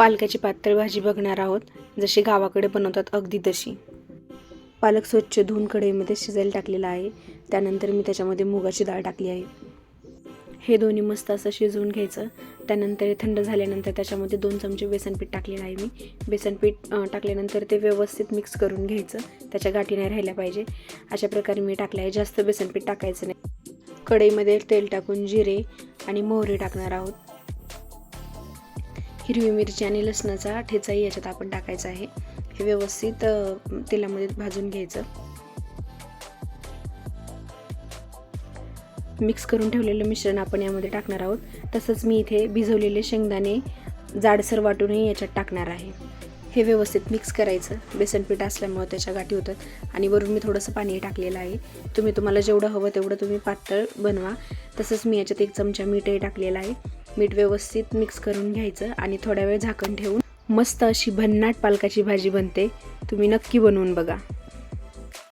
पालकाची पातळ भाजी बघणार आहोत, जशी गावाकडे बनवतात अगदी तशी। पालक स्वच्छ धुवून कढईमध्ये शिजायला टाकलेला आहे। त्यानंतर मी त्याच्यामध्ये मुगाची डाळ टाकली आहे। हे दोन्ही मस्त असं शिजवून घ्यायचं। त्यानंतर हे थंड झाल्यानंतर त्याच्यामध्ये 2 चमचे बेसन पीठ टाकलेलं आहे मी। बेसन पीठ टाकल्यानंतर ते व्यवस्थित मिक्स करून घ्यायचं, त्याच्या गाठी नाही राहिल्या पाहिजे अशा प्रकारे मी टाकलं आहे। जास्त बेसन पीठ टाकायचं नाही। कढईमध्ये तेल टाकून जिरे आणि मोहरी टाकणार आहोत। हिरवी मिरची आणि लसणाचा ठेचाही याच्यात आपण टाकायचा आहे। हे व्यवस्थित तेलामध्ये भाजून घ्यायचं। मिक्स करून ठेवलेलं मिश्रण आपण यामध्ये टाकणार आहोत। तसंच मी इथे भिजवलेले शेंगदाणे जाडसर वाटूनही याच्यात टाकणार आहे। हे व्यवस्थित मिक्स करायचं। बेसन पीठ असल्यामुळे त्याच्या गाठी होतात आणि वरून मी थोडंसं पाणी टाकलेलं आहे। तुम्हाला जेवढं हवं तेवढं तुम्ही पातळ बनवा। तसंच मी याच्यात 1 चमचा मीठही टाकलेलं आहे। मीठ व्यवस्थित मिक्स करून घ्यायचं आणि थोडा वेळ झाकण ठेवून मस्त अशी भन्नाट पालकाची भाजी बनते। तुम्ही नक्की बनवून बघा।